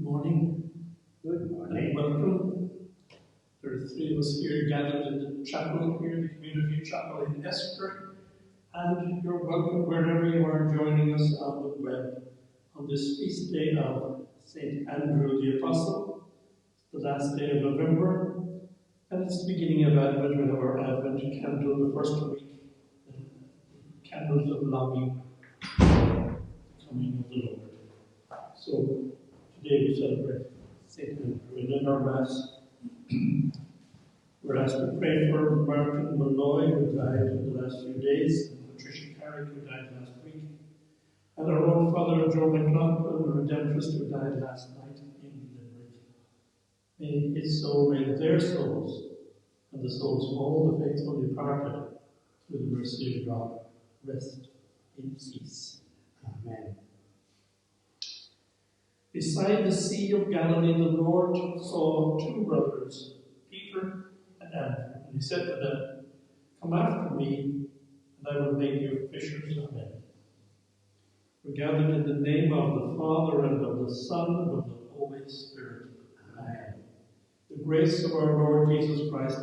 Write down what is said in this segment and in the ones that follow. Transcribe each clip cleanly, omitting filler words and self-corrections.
morning. Good morning. And welcome. There are three of us here gathered in the chapel here, the community chapel in Esker. And you're welcome wherever you are joining us on the web on this feast day of St. Andrew the Apostle. It's the last day of November, and it's the beginning of Advent. We have our Advent candle, the first week, the candles of longing, the coming of the Lord. So today we celebrate St. Andrew, and in our Mass, we're asked to pray for Martin Malloy, who died in the last few days, and Patricia Carrick, who died last week, and our own Father Joe McLaughlin, the Redemptorist, who died last night in Limerick. May his soul, may their souls, and the souls of all the faithful departed, through the mercy of God, rest in peace. Amen. Beside the Sea of Galilee, the Lord saw two brothers, Peter and Andrew, and he said to them, "Come after me, and I will make you fishers of men." We gathered in the name of the Father, and of the Son, and of the Holy Spirit. Amen. The grace of our Lord Jesus Christ,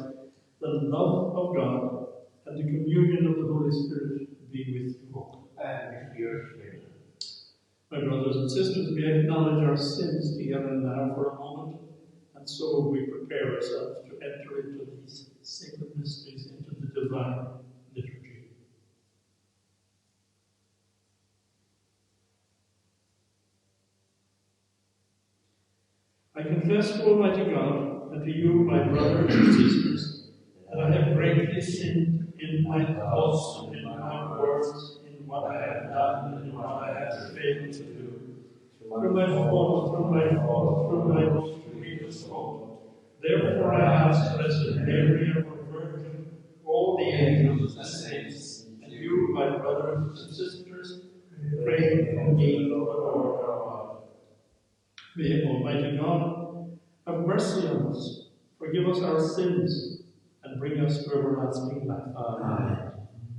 the love of God, and the communion of the Holy Spirit be with you all. And with your spirit. My brothers and sisters, we acknowledge our sins together now for a moment, and so we prepare ourselves to enter into these sacred mysteries, into the divine liturgy. I confess to Almighty God and to you, my brothers and sisters, that I have greatly sinned in my thoughts and in my words, in what I have done and in what I have failed to do. Through my fault, through my most grievous fault. Therefore I ask Blessed Mary, our Virgin, all the angels and saints, and you, my brothers and sisters, pray for me, O Lord our God. May Almighty God have mercy on us, forgive us our sins, and bring us to everlasting life. Amen.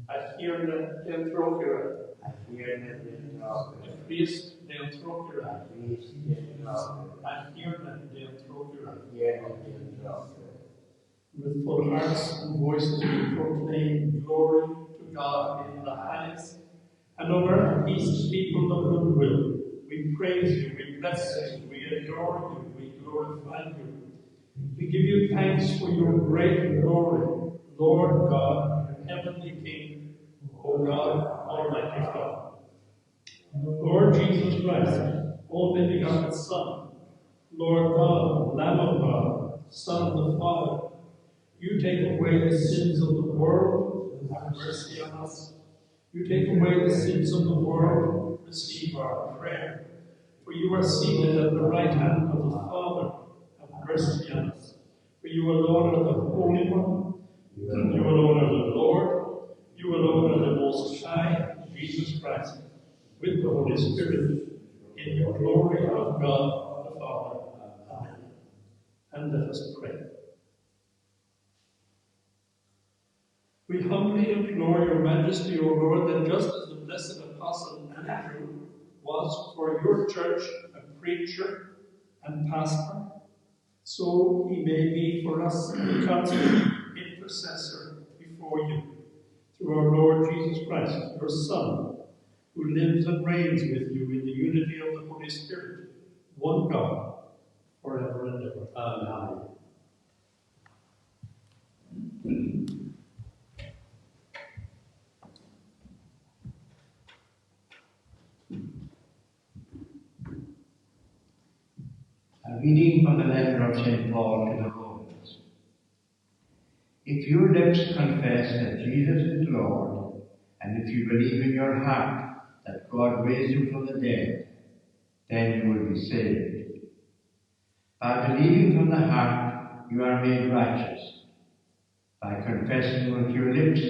Adhere Deantrocura. Adhere Deantrocura. Christ Deantrocura. Christ Deantrocura. Adhere Deantrocura. Adhere Deantrocura. With full hearts and voices we proclaim glory to God in the highest, and on earth peace to people of good will. We praise you, we bless you, we adore you, we glorify you. We give you thanks for your great glory, Lord God, heavenly King, O God, Almighty Father. Lord Jesus Christ, only begotten Son, Lord God, Lamb of God, Son of the Father, you take away the sins of the world, have mercy on us. You take away the sins of the world, receive our prayer. For you are seated at the right hand of the Father, have mercy on us. For you alone are the Holy One, you alone are the Lord, you alone are the Most High, Jesus Christ, with the Holy Spirit, in the glory of God the Father. Amen. And let us pray. We humbly implore your majesty, O Lord, that just as the blessed apostle Andrew was for your church a preacher and pastor, so he may be for us a constant intercessor before you, through our Lord Jesus Christ, your Son, who lives and reigns with you in the unity of the Holy Spirit, one God, forever and ever. Amen. A reading from the letter of St. Paul to the Romans. If your lips confess that Jesus is Lord, and if you believe in your heart that God raised him from the dead, then you will be saved. By believing from the heart, you are made righteous. By confessing with your lips,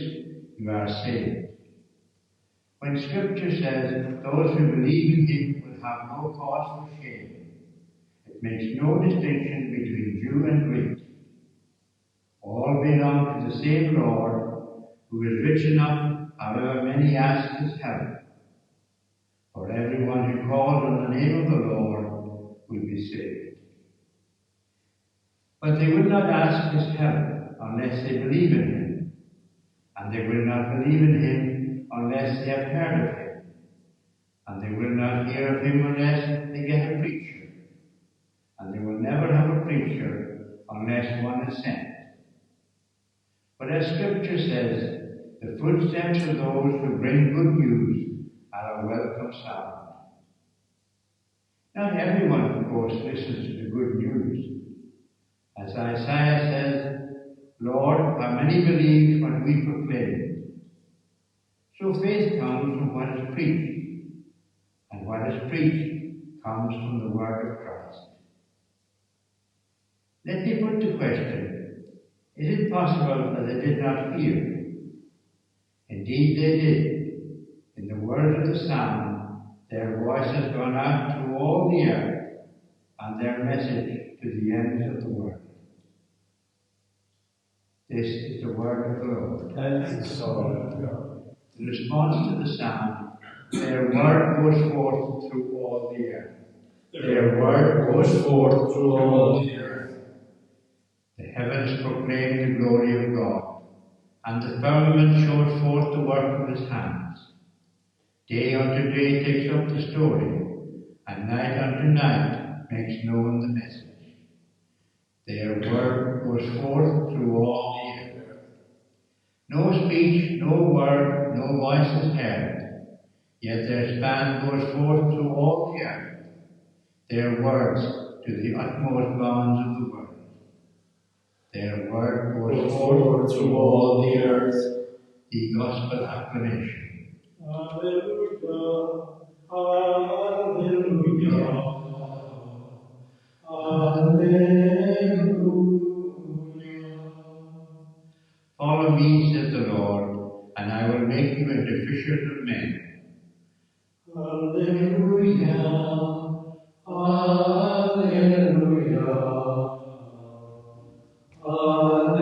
you are saved. When Scripture says those who believe in him will have no cause for shame, it makes no distinction between Jew and Greek. All belong to the same Lord, who is rich enough, however many ask his help. For everyone who calls on the name of the Lord will be saved. But they will not ask his help unless they believe in him. And they will not believe in him unless they have heard of him. And they will not hear of him unless they get a preacher. And they will never have a preacher unless one is sent. But as Scripture says, the footsteps of those who bring good news are a welcome sound. Not everyone, of course, listens to the good news. As Isaiah says, Lord, how many believed what we proclaimed? So faith comes from what is preached, and what is preached comes from the word of Christ. Let me put the question, is it possible that they did not hear? Indeed they did. In the words of the psalm, their voice has gone out to all the earth, and their message to the ends of the world. This is the word of the Lord. Thanks, God. In response to the psalm, their word goes forth through all the earth. Their word goes forth through all the earth. The heavens proclaim the glory of God, and the firmament shows forth the work of his hands. Day unto day takes up the story, and night unto night makes known the message. Their word goes forth through all the earth. No speech, no word, no voice is heard, yet their span goes forth through all the earth, their words to the utmost bounds of the world. Their word goes forth through all the earth. The Gospel Acclamation. Alleluia, Alleluia, Alleluia. Follow me, says the Lord, and I will make you into fishers of men. Alleluia, Alleluia, Alleluia.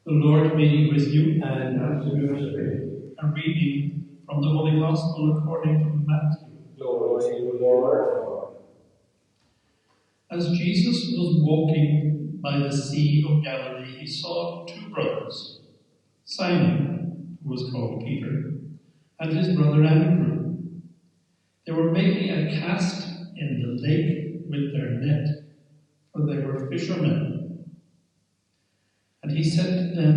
The Lord be with you, and with your spirit. A reading from the Holy Gospel according to Matthew. Glory to you, Lord. As Jesus was walking by the Sea of Galilee, he saw two brothers, Simon, who was called Peter, and his brother Andrew. They were making a cast in the lake with their net, for they were fishermen. And he said to them,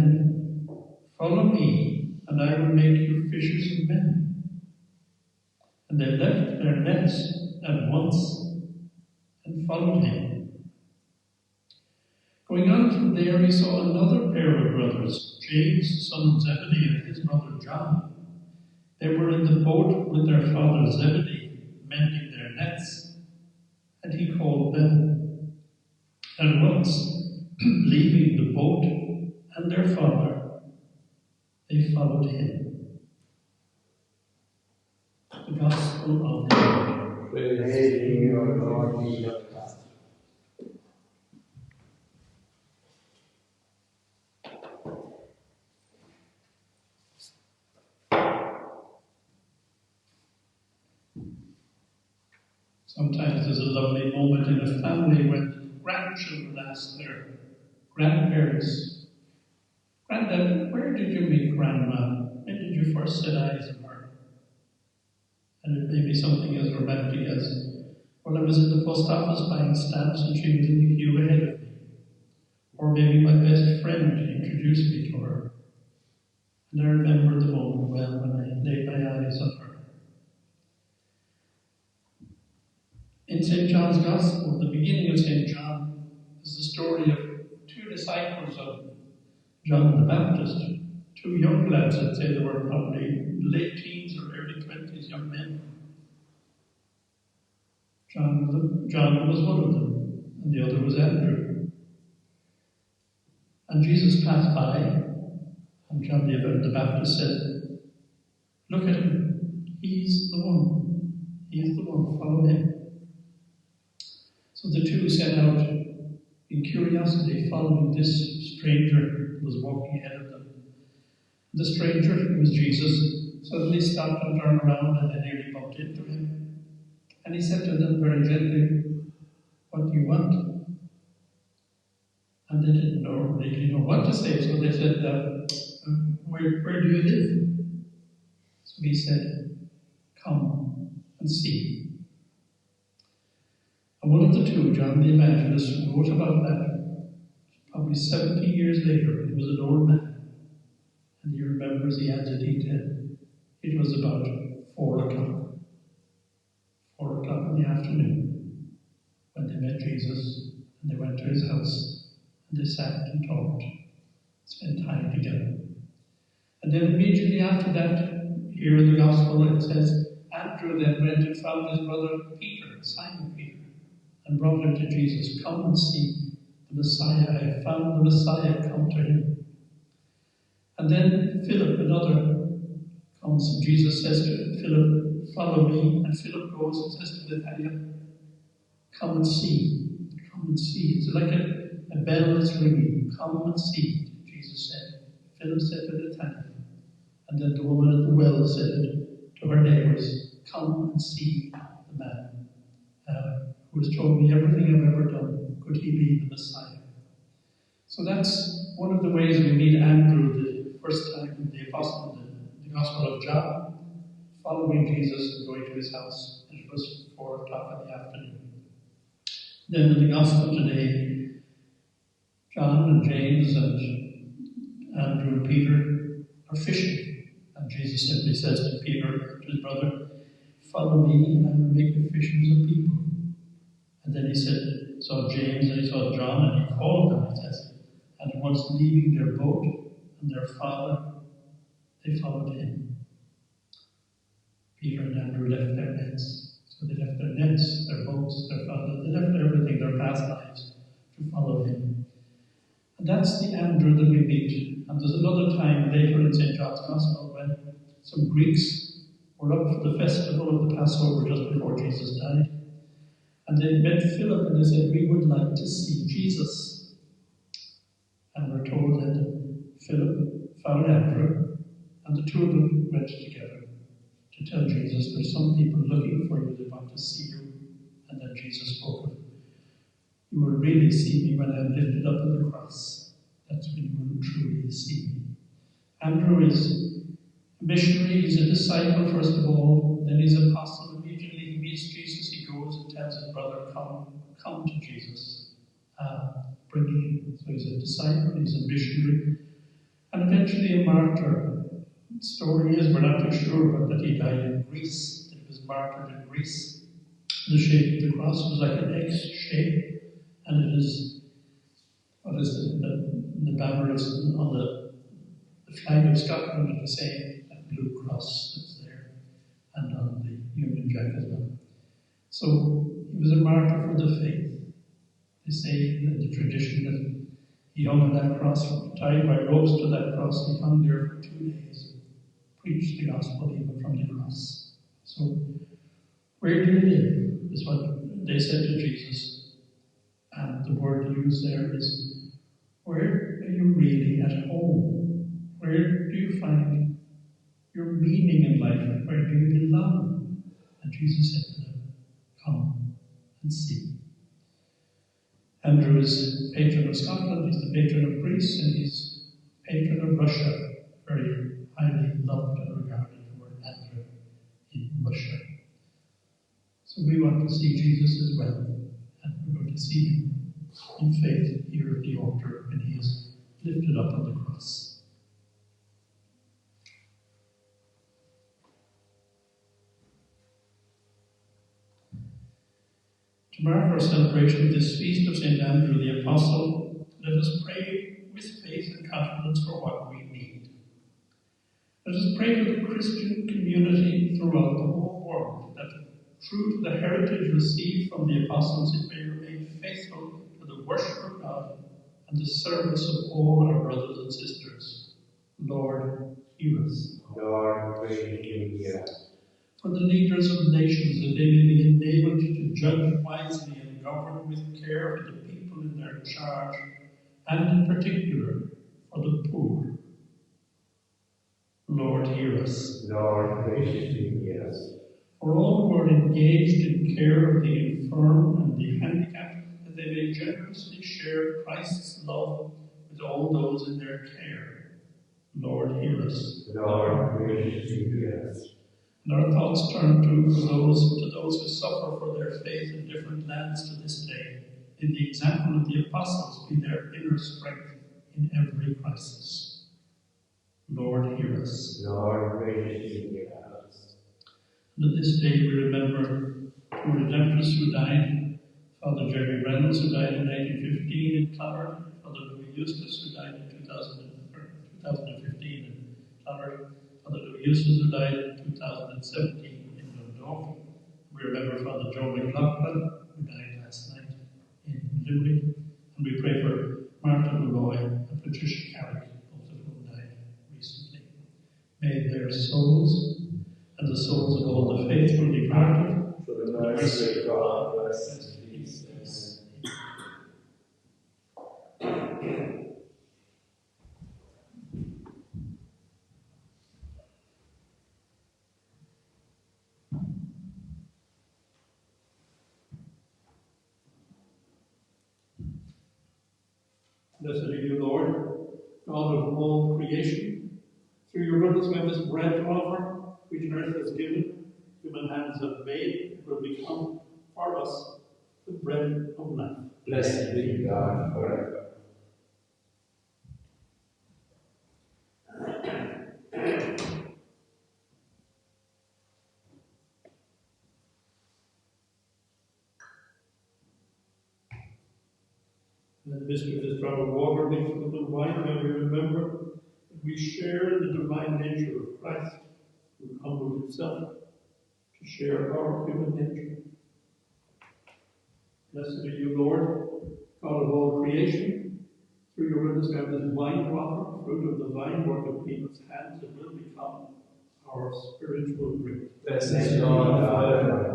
"Follow me, and I will make you fishers of men." And they left their nets at once and followed him. Going on from there, he saw another pair of brothers, James, son of Zebedee, and his brother John. They were in the boat with their father Zebedee, mending their nets. And he called them. And once, leaving the boat and their father, they followed him. The Gospel of the Lord. Praise to you, O Lord Jesus Christ. Sometimes there's a lovely moment in a family when grandchildren ask their grandparents, "Granddad, where did you meet Grandma? When did you first set eyes on her?" And it may be something as romantic as, "Well, I was in the post office buying stamps and she was in the queue ahead of me." Or maybe my best friend introduced me to her. And I remember the moment well when I laid my eyes on her. In St. John's Gospel, the beginning of St. John, is the story of two disciples of John the Baptist, two young lads. I'd say they were probably late teens or early 20s, young men. John was one of them, and the other was Andrew. And Jesus passed by, and John the Baptist said, "Look at him. He's the one. He's the one. Follow him." So the two set out in curiosity, following this stranger who was walking ahead of them. The stranger, who was Jesus, suddenly stopped and turned around, and they nearly bumped into him. And he said to them very gently, "What do you want?" And they didn't really know what to say, so they said, where do you live? So he said, "Come and see." And one of the two, John the Evangelist, wrote about that probably 70 years later. He was an old man, and he remembers, he adds a detail. It was about 4 o'clock. 4 o'clock in the afternoon, when they met Jesus, and they went to his house, and they sat and talked, spent time together. And then immediately after that, here in the Gospel, it says, Andrew then went and found his brother Peter, Simon Peter, and brought him to Jesus. "Come and see the Messiah. I have found the Messiah. Come to him." And then Philip, another, comes, and Jesus says to Philip, "Follow me." And Philip goes and says to Nathanael, "Come and see. Come and see." It's like a bell is ringing. "Come and see," Jesus said. Philip said to Nathanael. And then the woman at the well said to her neighbors, "Come and see the man who has told me everything I've ever done. Could he be the Messiah?" So that's one of the ways we meet Andrew the first time, the apostle in the Gospel of John, following Jesus and going to his house. And it was 4 o'clock in the afternoon. Then in the Gospel today, John and James and Andrew and Peter are fishing. And Jesus simply says to Peter, to his brother, "Follow me, and I will make you fishers of people." And then he saw James and he saw John, and he called them, it says. And once leaving their boat and their father, they followed him. Peter and Andrew left their nets. So they left their nets, their boats, their father, they left everything, their past lives, to follow him. And that's the Andrew that we meet. And there's another time later in St. John's Gospel when some Greeks were up for the festival of the Passover just before Jesus died. And they met Philip and they said, "We would like to see Jesus." And we're told that Philip found Andrew, and the two of them went together to tell Jesus, "There's some people looking for you, they want to see you." And then Jesus spoke of, "You will really see me when I'm lifted up on the cross. That's when you will truly see me." Andrew is a missionary, he's a disciple first of all, then he's an apostle. Immediately he meets Jesus, he goes and tells his brother, come to Jesus, bring him. So he's a disciple, he's a missionary, and eventually a martyr. The story is, we're not too sure, but that he died in Greece, that he was martyred in Greece. The shape of the cross was like an X shape, and it is, what is it, the banner is on the flag of Scotland is the same, that blue cross that's there, and on the Union Jack as well. So he was a martyr for the faith. They say in the tradition that he hung on that cross, tied by ropes to that cross. He hung there for 2 days, preached the gospel even from the cross. So, where do you live? Is what they said to Jesus. And the word used there is, where are you really at home? Where do you find your meaning in life? Where do you belong? And Jesus said to them, "Come and see." Andrew is patron of Scotland, he's the patron of Greece, and he's patron of Russia. Very highly loved and regarded, the word Andrew in Russia. So we want to see Jesus as well, and we're going to see him in faith here at the altar when he is lifted up on the cross. To mark our celebration of this feast of St. Andrew the Apostle, let us pray with faith and confidence for what we need. Let us pray for the Christian community throughout the whole world, that true to the heritage received from the Apostles, it may remain faithful to the worship of God and the service of all our brothers and sisters. Lord, hear us. Lord, pray you hear us. For the leaders of nations, that they may be enabled to judge wisely and govern with care for the people in their charge, and in particular for the poor. hear us. Lord, graciously hear us. For all who are engaged in care of the infirm and the handicapped, that they may generously share Christ's love with all those in their care. Lord, hear us. Lord, graciously hear us. And our thoughts turn to those who suffer for their faith in different lands to this day. In the example of the apostles, be their inner strength in every crisis. Lord, hear us. Lord, graciously hear us. And at this day we remember two Redemptorists who died. Father Jerry Reynolds, who died in 1915 in Clonard. Father Louis Eustace, who died in 2015 in Clonard. Father Louis Eustace, who died in 2017 in Dundalk. We remember Father Joe McLaughlin, who died last night in Limerick. And we pray for Martha Malloy and Patricia Carrick, both of whom died recently. May their souls and the souls of all the faithful departed, For the mercy of God, rest in peace. Blessed are you, Lord, God of all creation. Through your goodness we have this bread to offer, which earth has given, human hands have made. It will become for us the bread of life. Blessed be God forever. And the mystery of this drop of water mixed with the wine, may we remember that we share in the divine nature of Christ, who humbled himself to share our human nature. Blessed are you, Lord, God of all creation. Through your goodness, we have this wine to offer, fruit of the vine, work of people's hands, that will become our spiritual drink. Blessed be God forever.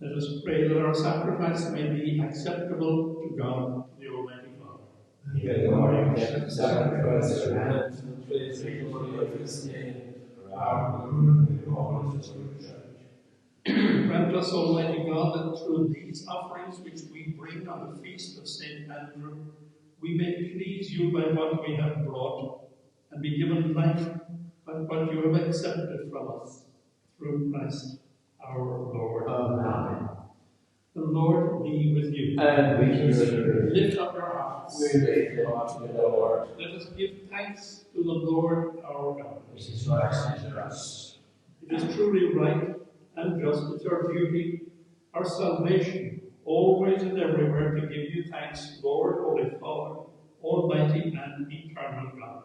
Let us pray that our sacrifice may be acceptable to God, the Almighty Father. May the Lord accept the sacrifice at your hands and praise the glory of his name, for our good and all his true church. Grant us, Almighty God, that through these offerings which we bring on the feast of St. Andrew, we may please you by what we have brought, and be given life by what you have accepted from us, through Christ our Lord. Amen. The Lord be with you. And with your spirit. Lift up your hearts. We lift them up to the Lord. Let us give thanks to the Lord our God. This is right and just. It is truly right and just, it's our duty, our salvation, always and everywhere to give you thanks, Lord, Holy Father, Almighty and eternal God.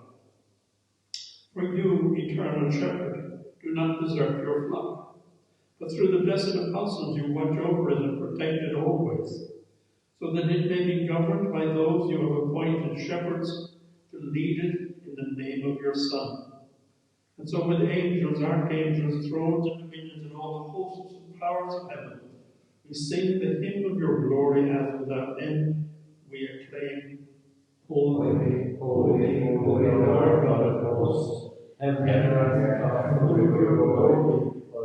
For you, eternal Shepherd, do not desert your flock, but through the blessed apostles you watch over it and protect it always, so that it may be governed by those you have appointed shepherds to lead it in the name of your Son. And so with angels, archangels, thrones and dominions, and all the hosts and powers of heaven, we sing the hymn of your glory as without end we acclaim, Holy, Holy, holy, Lord God of hosts, heaven and earth are full of your glory.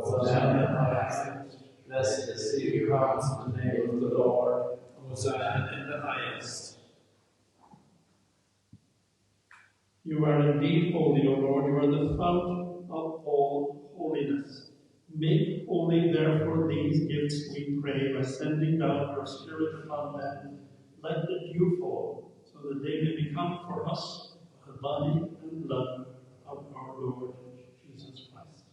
Hosanna in the highest. Blessed is he who comes in the name of the Lord. Hosanna in the highest. You are indeed holy, O Lord. You are the fountain of all holiness. Make holy, therefore, these gifts, we pray, by sending down your Spirit upon them. Let the dew fall, so that they may become for us the body and blood of our Lord Jesus Christ.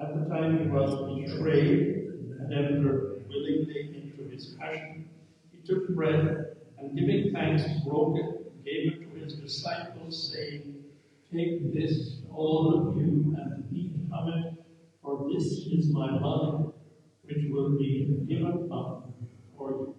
At the time he was betrayed and entered willingly into his passion, he took bread and, giving thanks, broke it, gave it to his disciples, saying, "Take this, all of you, and eat of it, For this is my body, which will be given up for you.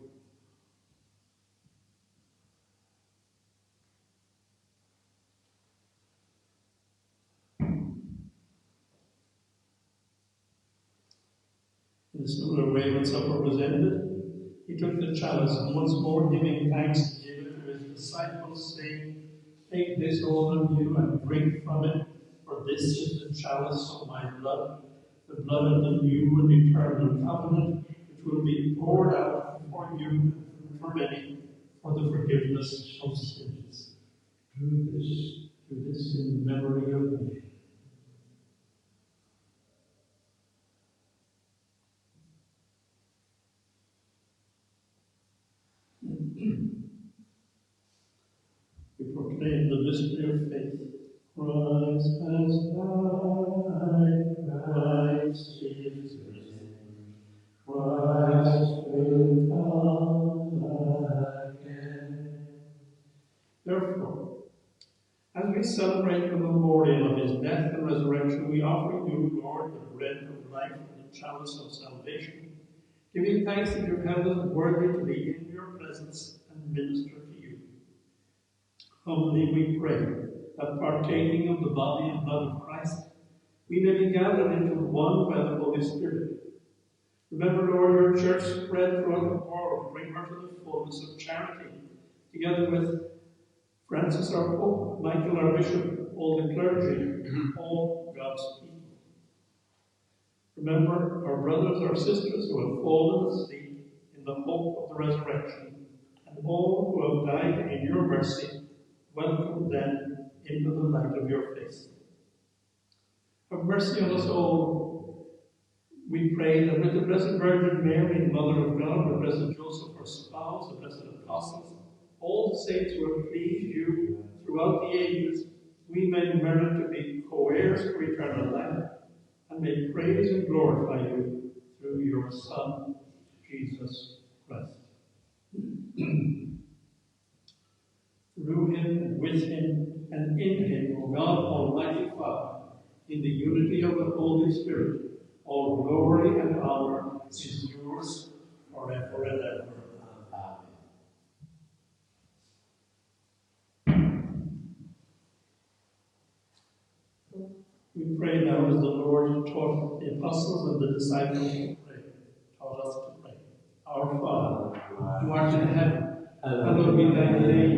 In a similar way, when supper was ended, he took the chalice, and once more giving thanks, he gave it to his disciples, saying, "Take this, all of you, and drink from it, for this is the chalice of my blood, the blood of the new and eternal covenant, which will be poured out for you and for many for the forgiveness of sins. Do this in memory of me." We proclaim the mystery of faith. Christ has died, Christ is risen, Christ will come again. Therefore, as we celebrate the memorial of his death and resurrection, we offer you, Lord, the bread of life and the chalice of salvation, giving thanks that you have held us worthy to be in your presence and minister to you. Humbly we pray that partaking of the body and blood of Christ, we may be gathered into one by the Holy Spirit. Remember, Lord, your church spread throughout the world, bring her to the fullness of charity, together with Francis our Pope, Michael our Bishop, all the clergy, all God's people. Remember our brothers, our sisters who have fallen asleep in the hope of the resurrection, and all who have died in your mercy, welcome them into the light of your face. Have mercy on us all. We pray that with the Blessed Virgin Mary, Mother of God, the Blessed Joseph, her spouse, the blessed apostles, all the saints who have pleased you throughout the ages, we may merit to be co-heirs for eternal life, and may praise and glorify you through your Son, Jesus Christ. Through him, and with him, and in him, O God, Almighty Father, in the unity of the Holy Spirit, all glory and honor is yours forever and ever. We pray now as the Lord taught the apostles and the disciples to pray, taught us to pray. Our Father, who art in heaven, hallowed be thy name,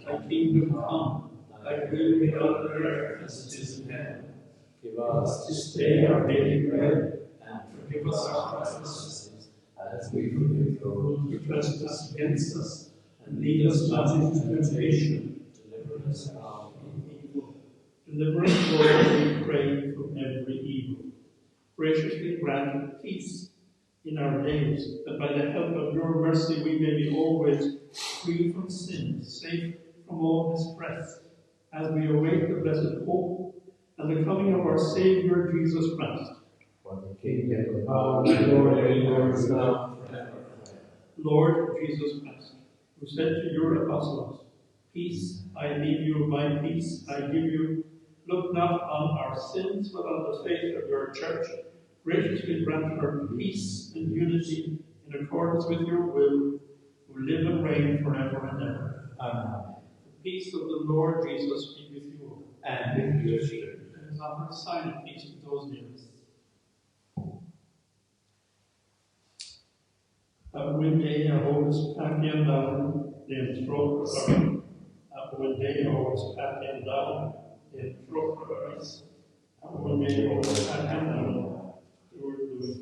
thy kingdom come, thy will be done on earth as it is in heaven. Give us this day our daily bread, and forgive us our trespasses, as we forgive those who trespass against us. And lead us not into temptation, deliver us from evil. Deliver us, Lord, we pray, from every evil. Graciously grant peace in our days, that by the help of your mercy we may be always free from sin, safe from all distress, as we await the blessed hope and the coming of our Savior Jesus Christ. For the kingdom, the power, and glory are yours now and forever. Lord Jesus Christ, who said to your apostles, "Peace I leave you, my peace I give you," look not on our sins, but on the faith of your church. Graciously grant her peace and unity in accordance with your will, who live and reign forever and ever. Amen. The peace of the Lord Jesus be with you all. And with your spirit. And offer a sign of peace to those near us. When they hålls packen down, det är en fråga. When they hålls packen down, det är en fråga. When they hålls packen down, det är en fråga.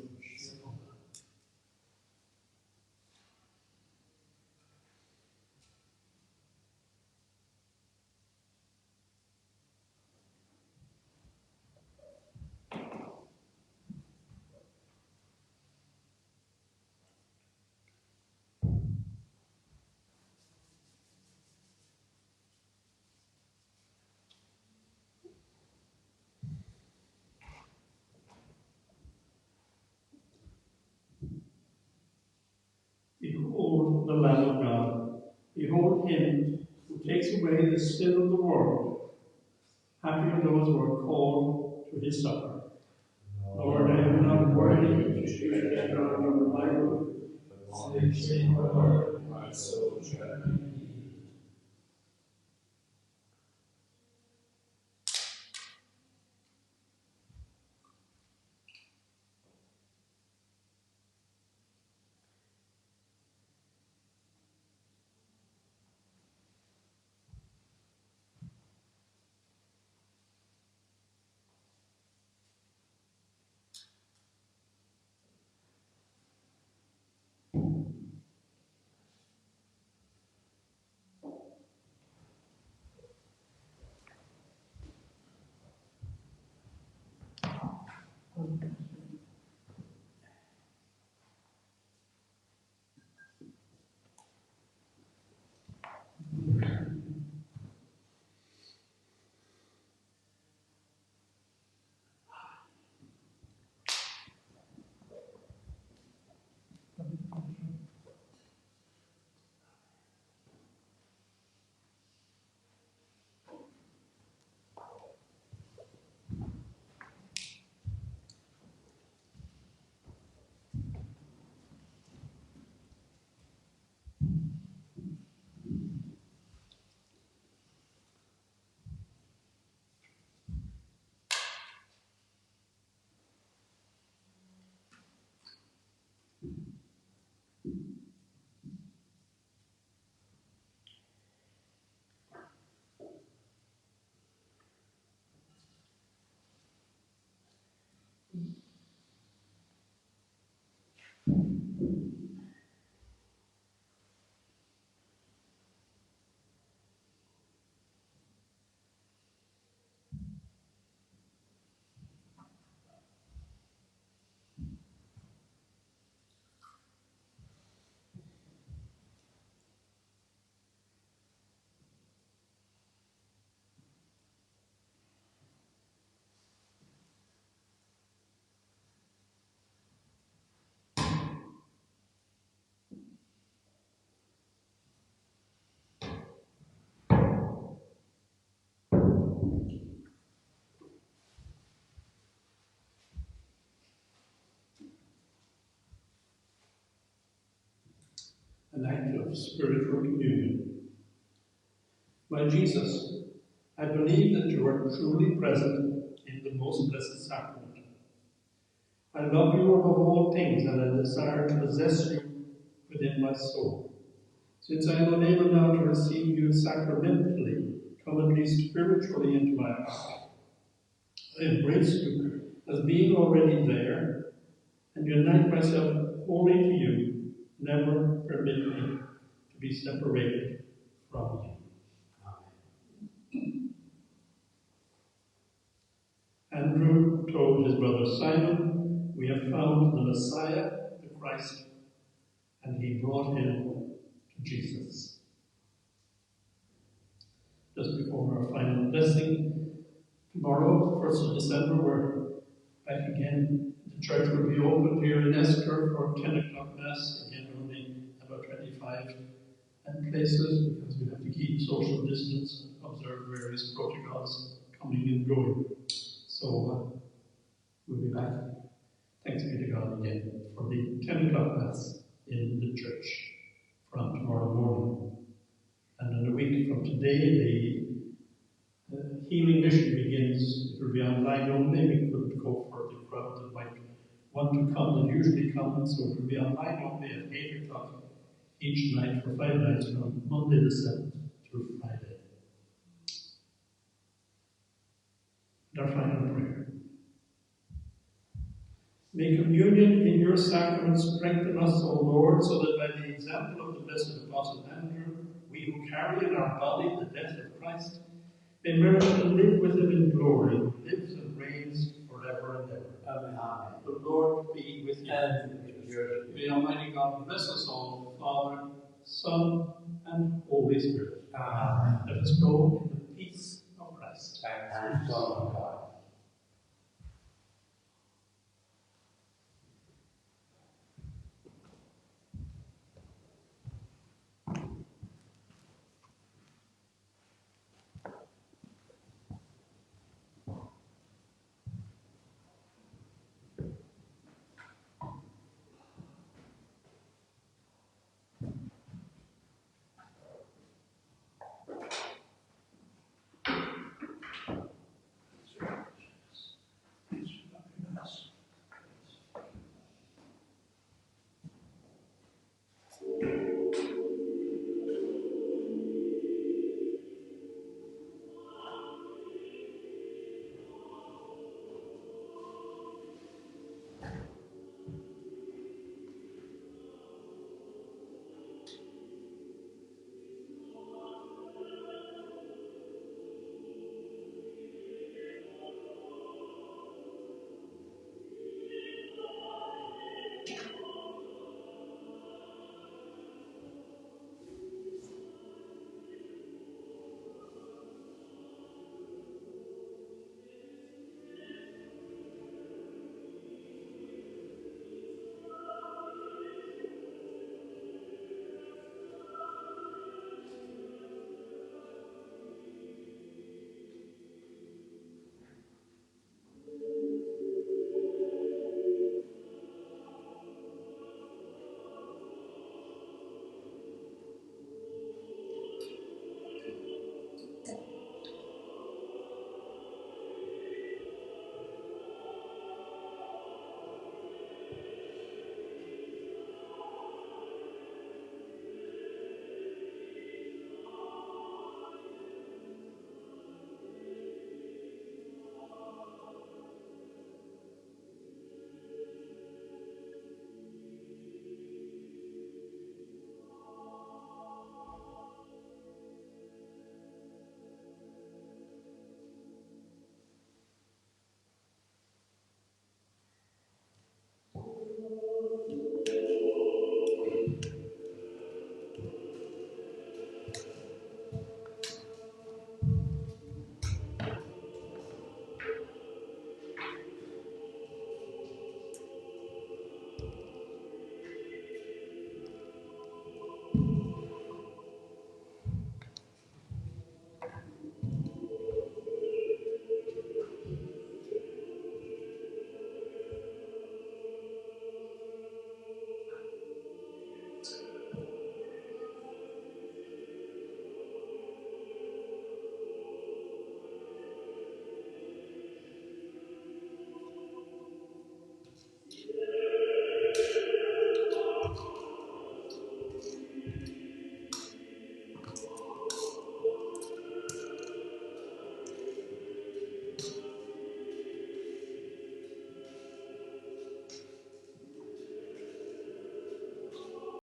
Behold the Lamb of God. Behold him who takes away the sin of the world. Happy are those who are called to his supper. Lord, I which you shed on your Bible, on the same word, my soul shall be healed. An act of spiritual communion. My Jesus, I believe that you are truly present in the most blessed sacrament. I love you above all things, and I desire to possess you within my soul. Since I am unable now to receive you sacramentally, come at least spiritually into my heart. I embrace you as being already there, and unite myself wholly to you. Never permit me to be separated from you. Andrew told his brother Simon, we have found the Messiah, the Christ, and he brought him to Jesus. Just before our final blessing, tomorrow, 1st of December, we're back again. The church will be open here in Esker for 10 o'clock Mass, again only about 25 places, because we have to keep social distance and observe various protocols coming and going. So we'll be back. Thanks be to God again for the 10 o'clock Mass in the church from tomorrow morning. And in a week from today, the healing mission begins. It will be online only. We couldn't go for the crowd that might want to come, that usually come, so it will be online only at 8 o'clock each night for 5 nights from Monday the 7th through Friday. And our final prayer. May communion in your sacrament strengthen us, O Lord, so that by the example of the blessed Apostle Andrew, we who carry in our body the death of Christ, may merit to live with him in glory, who lives and reigns forever and ever. Amen. The Lord be with you. And with yours. May Almighty God bless us all, Father, Son, and Holy Spirit. Amen. Let us go in the peace of Christ. And Son of God.